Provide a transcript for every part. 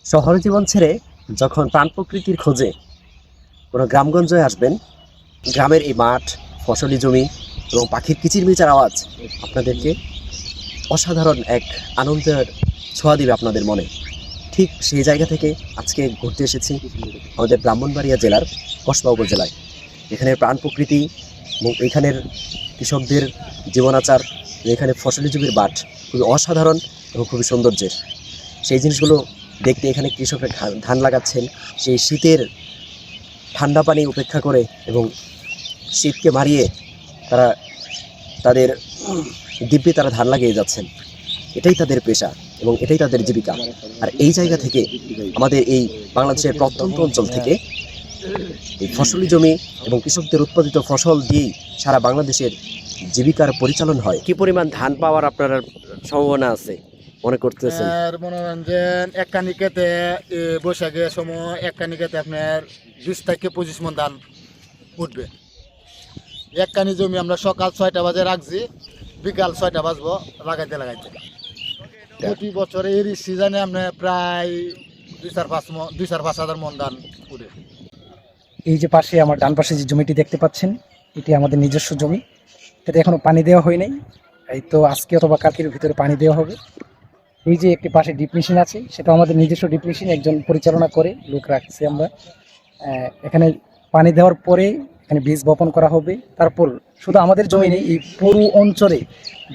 শহর জীবন ছেড়ে যখন প্রাণ প্রকৃতির খোঁজে কোনো গ্রামগঞ্জে আসবেন, গ্রামের এই মাঠ, ফসলি জমি এবং পাখির কিচিরমিচার আওয়াজ আপনাদেরকে অসাধারণ এক আনন্দের ছোঁয়া দিবে আপনাদের মনে। ঠিক সেই জায়গা থেকে আজকে ঘুরতে এসেছি আমাদের ব্রাহ্মণবাড়িয়া জেলার কসবা উপজেলায়। এখানের প্রাণ প্রকৃতি এবং এখানের কৃষকদের জীবনাচার, এখানে ফসলি জমির মাঠ খুবই অসাধারণ এবং খুবই সৌন্দর্যের। সেই জিনিসগুলো দেখতে এখানে কৃষকরা ধান লাগাচ্ছেন, সেই শীতের ঠান্ডা পানি উপেক্ষা করে এবং শীতকে মারিয়ে তারা তাদের দিব্যে তারা ধান লাগিয়ে যাচ্ছেন। এটাই তাদের পেশা এবং এটাই তাদের জীবিকা। আর এই জায়গা থেকে আমাদের এই বাংলাদেশের প্রত্যন্ত অঞ্চল থেকে এই ফসলি জমি এবং কৃষকদের উৎপাদিত ফসল দিয়েই সারা বাংলাদেশের জীবিকার পরিচালন হয়। কি পরিমাণ ধান পাওয়ার আপনার সম্ভাবনা আছে মনে করতেছেন? মনোরঞ্জন এক কানিকেতে বৈশাখের সময় এক কানিকেতে আপনার 20 থেকে 25 মণ ধান উঠবে। এক কানি জমি আমরা সকাল 6টা বাজে রাখছি, বিকাল 6টা বাজবো লাগাইতে প্রতি বছরে এর সিজনে আপনার প্রায় 2-5 হাজার মণ ধান উঠে। এই যে পাশে আমার ডান পাশে যে জমিটি দেখতে পাচ্ছেন, এটি আমাদের নিজস্ব জমি। এটাতে এখনো পানি দেওয়া হয় নাই, এই তো আজকে অথবা কালকের ভিতরে পানি দেওয়া হবে। এই যে একটি পাশে ডিপ মেশিন আছে, সেটা আমাদের নিজস্ব ডিপ মেশিন, একজন পরিচালনা করে লোক রাখছি আমরা। এখানে পানি দেওয়ার পরে এখানে বীজ বপন করা হবে। তারপর শুধু আমাদের জমি নেই, এই পুরো অঞ্চলে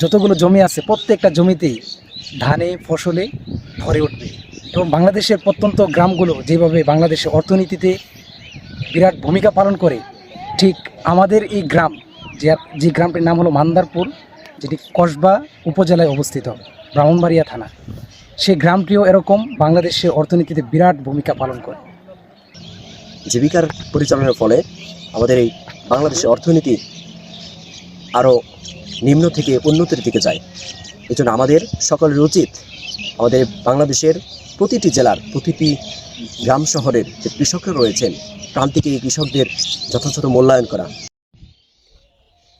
যতগুলো জমি আছে প্রত্যেকটা জমিতেই ধানে ফসলে ভরে উঠবে। এবং বাংলাদেশের প্রত্যন্ত গ্রামগুলো যেভাবে বাংলাদেশের অর্থনীতিতে বিরাট ভূমিকা পালন করে, ঠিক আমাদের এই গ্রাম, যে গ্রামটির নাম হলো মান্দারপুর, যেটি কসবা উপজেলায় অবস্থিত, ব্রাহ্মণবাড়িয়া থানা, সেই গ্রামটিও এরকম বাংলাদেশের অর্থনীতিতে বিরাট ভূমিকা পালন করে। জীবিকার পরিচালনার ফলে আমাদের এই বাংলাদেশের অর্থনীতি আরও নিম্ন থেকে উন্নতির দিকে যায়। এজন্য আমাদের সকলের উচিত আমাদের বাংলাদেশের প্রতিটি জেলার প্রতিটি গ্রাম শহরের যে কৃষকরা রয়েছেন, প্রান্তিক এই কৃষকদের যথাযথ মূল্যায়ন করা।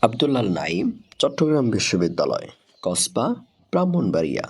আব্দুল্লাহ নাইম, চট্টগ্রাম বিশ্ববিদ্যালয়, কসবা, ব্রাহ্মণবাড়িয়া।